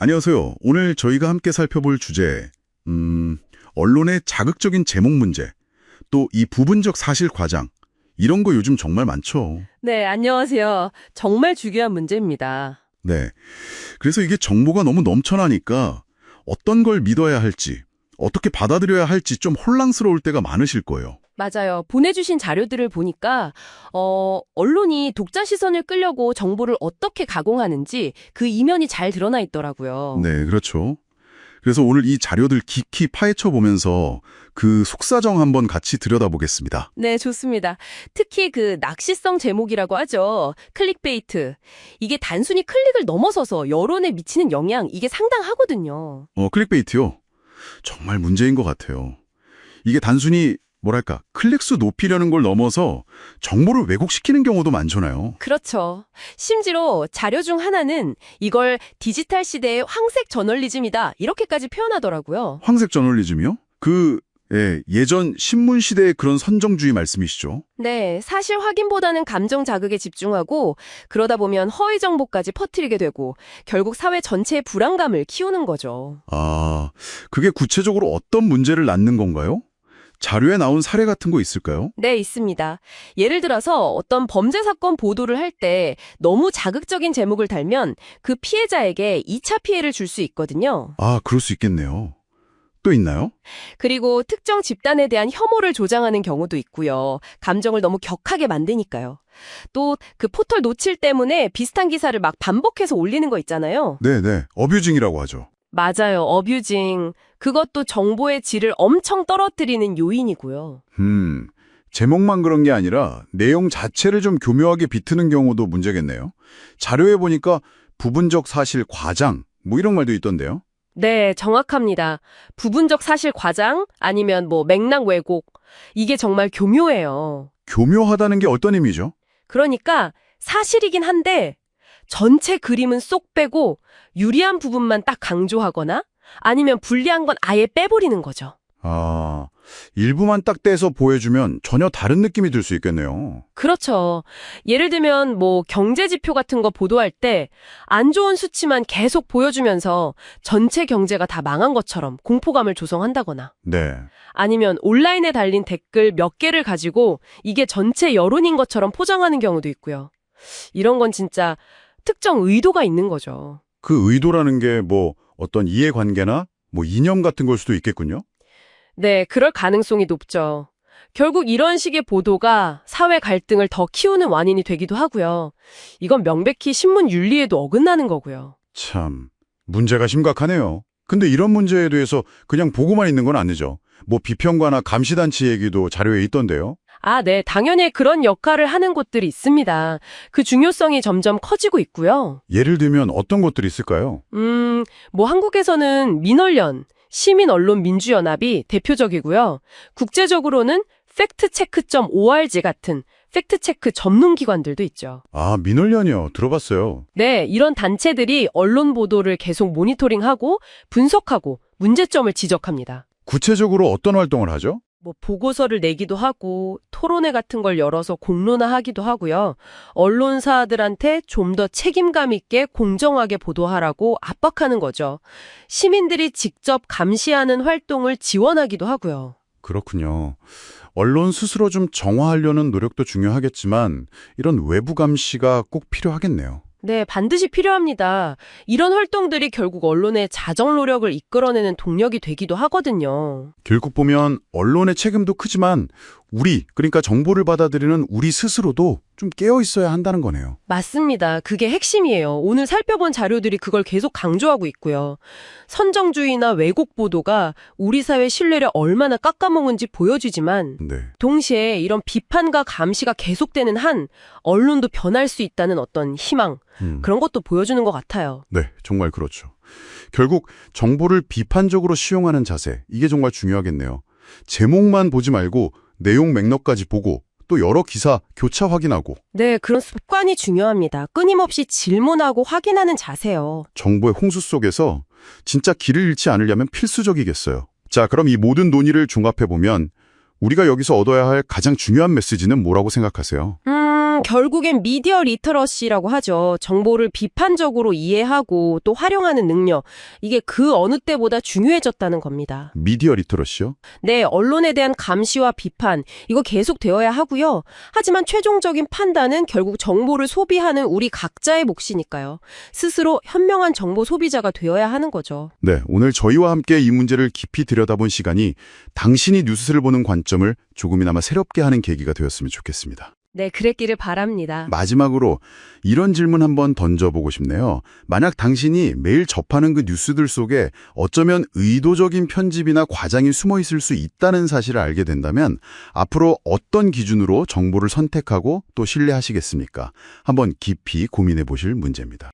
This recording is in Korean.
안녕하세요. 오늘 저희가 함께 살펴볼 주제, 언론의 자극적인 제목 문제, 또 이 부분적 사실 과장, 이런 거 요즘 정말 많죠. 네, 안녕하세요. 정말 중요한 문제입니다. 네. 그래서 이게 정보가 너무 넘쳐나니까 어떤 걸 믿어야 할지, 어떻게 받아들여야 할지 좀 혼란스러울 때가 많으실 거예요. 맞아요. 보내주신 자료들을 보니까 언론이 독자 시선을 끌려고 정보를 어떻게 가공하는지 그 이면이 잘 드러나 있더라고요. 네, 그렇죠. 그래서 오늘 이 자료들 깊이 파헤쳐 보면서 그 속사정 한번 같이 들여다보겠습니다. 네, 좋습니다. 특히 그 낚시성 제목이라고 하죠. 클릭베이트. 이게 단순히 클릭을 넘어서서 여론에 미치는 영향, 이게 상당하거든요. 클릭베이트요. 정말 문제인 것 같아요. 이게 단순히 뭐랄까, 클릭수 높이려는 걸 넘어서 정보를 왜곡시키는 경우도 많잖아요. 그렇죠. 심지어 자료 중 하나는 이걸 디지털 시대의 황색 저널리즘이다. 이렇게까지 표현하더라고요. 황색 저널리즘이요? 예전 신문 시대의 그런 선정주의 말씀이시죠? 네, 사실 확인보다는 감정 자극에 집중하고 그러다 보면 허위 정보까지 퍼뜨리게 되고 결국 사회 전체의 불안감을 키우는 거죠. 아, 그게 구체적으로 어떤 문제를 낳는 건가요? 자료에 나온 사례 같은 거 있을까요? 네, 있습니다. 예를 들어서 어떤 범죄 사건 보도를 할 때 너무 자극적인 제목을 달면 그 피해자에게 2차 피해를 줄 수 있거든요. 아, 그럴 수 있겠네요. 또 있나요? 그리고 특정 집단에 대한 혐오를 조장하는 경우도 있고요. 감정을 너무 격하게 만드니까요. 또 그 포털 노출 때문에 비슷한 기사를 막 반복해서 올리는 거 있잖아요. 네네, 어뷰징이라고 하죠. 맞아요. 어뷰징. 그것도 정보의 질을 엄청 떨어뜨리는 요인이고요. 제목만 그런 게 아니라 내용 자체를 좀 교묘하게 비트는 경우도 문제겠네요. 자료에 보니까 부분적 사실 과장, 뭐 이런 말도 있던데요. 네, 정확합니다. 부분적 사실 과장 아니면 맥락 왜곡. 이게 정말 교묘해요. 교묘하다는 게 어떤 의미죠? 그러니까 사실이긴 한데 전체 그림은 쏙 빼고 유리한 부분만 딱 강조하거나 아니면 불리한 건 아예 빼버리는 거죠. 아, 일부만 딱 떼서 보여주면 전혀 다른 느낌이 들 수 있겠네요. 그렇죠. 예를 들면 경제 지표 같은 거 보도할 때 안 좋은 수치만 계속 보여주면서 전체 경제가 다 망한 것처럼 공포감을 조성한다거나 네. 아니면 온라인에 달린 댓글 몇 개를 가지고 이게 전체 여론인 것처럼 포장하는 경우도 있고요. 이런 건 진짜 특정 의도가 있는 거죠. 그 의도라는 게 어떤 이해관계나 이념 같은 걸 수도 있겠군요. 네, 그럴 가능성이 높죠. 결국 이런 식의 보도가 사회 갈등을 더 키우는 원인이 되기도 하고요. 이건 명백히 신문 윤리에도 어긋나는 거고요. 참, 문제가 심각하네요. 근데 이런 문제에 대해서 그냥 보고만 있는 건 아니죠. 비평가나 감시단체 얘기도 자료에 있던데요. 아, 네, 당연히 그런 역할을 하는 곳들이 있습니다. 그 중요성이 점점 커지고 있고요. 예를 들면 어떤 것들이 있을까요? 한국에서는 민언련, 시민언론민주연합이 대표적이고요. 국제적으로는 팩트체크.org 같은 팩트체크 전문기관들도 있죠. 아, 민원련이요. 들어봤어요. 네, 이런 단체들이 언론 보도를 계속 모니터링하고 분석하고 문제점을 지적합니다. 구체적으로 어떤 활동을 하죠? 보고서를 내기도 하고 토론회 같은 걸 열어서 공론화하기도 하고요. 언론사들한테 좀 더 책임감 있게 공정하게 보도하라고 압박하는 거죠. 시민들이 직접 감시하는 활동을 지원하기도 하고요. 그렇군요. 언론 스스로 좀 정화하려는 노력도 중요하겠지만 이런 외부 감시가 꼭 필요하겠네요. 네, 반드시 필요합니다. 이런 활동들이 결국 언론의 자정 노력을 이끌어내는 동력이 되기도 하거든요. 결국 보면 언론의 책임도 크지만 그러니까 정보를 받아들이는 우리 스스로도 좀 깨어 있어야 한다는 거네요. 맞습니다. 그게 핵심이에요. 오늘 살펴본 자료들이 그걸 계속 강조하고 있고요. 선정주의나 왜곡 보도가 우리 사회 신뢰를 얼마나 깎아먹은지 보여주지만 네. 동시에 이런 비판과 감시가 계속되는 한 언론도 변할 수 있다는 어떤 희망, 그런 것도 보여주는 것 같아요. 네, 정말 그렇죠. 결국 정보를 비판적으로 시용하는 자세, 이게 정말 중요하겠네요. 제목만 보지 말고 내용 맥락까지 보고 또 여러 기사 교차 확인하고. 네, 그런 습관이 중요합니다. 끊임없이 질문하고 확인하는 자세요. 정보의 홍수 속에서 진짜 길을 잃지 않으려면 필수적이겠어요. 자, 그럼 이 모든 논의를 종합해보면 우리가 여기서 얻어야 할 가장 중요한 메시지는 뭐라고 생각하세요? 결국엔 미디어 리터러시라고 하죠. 정보를 비판적으로 이해하고 또 활용하는 능력. 이게 그 어느 때보다 중요해졌다는 겁니다. 미디어 리터러시요? 네, 언론에 대한 감시와 비판, 이거 계속 되어야 하고요. 하지만 최종적인 판단은 결국 정보를 소비하는 우리 각자의 몫이니까요. 스스로 현명한 정보 소비자가 되어야 하는 거죠. 네, 오늘 저희와 함께 이 문제를 깊이 들여다본 시간이 당신이 뉴스를 보는 관점을 조금이나마 새롭게 하는 계기가 되었으면 좋겠습니다. 네, 그랬기를 바랍니다. 마지막으로 이런 질문 한번 던져보고 싶네요. 만약 당신이 매일 접하는 그 뉴스들 속에 어쩌면 의도적인 편집이나 과장이 숨어 있을 수 있다는 사실을 알게 된다면 앞으로 어떤 기준으로 정보를 선택하고 또 신뢰하시겠습니까? 한번 깊이 고민해 보실 문제입니다.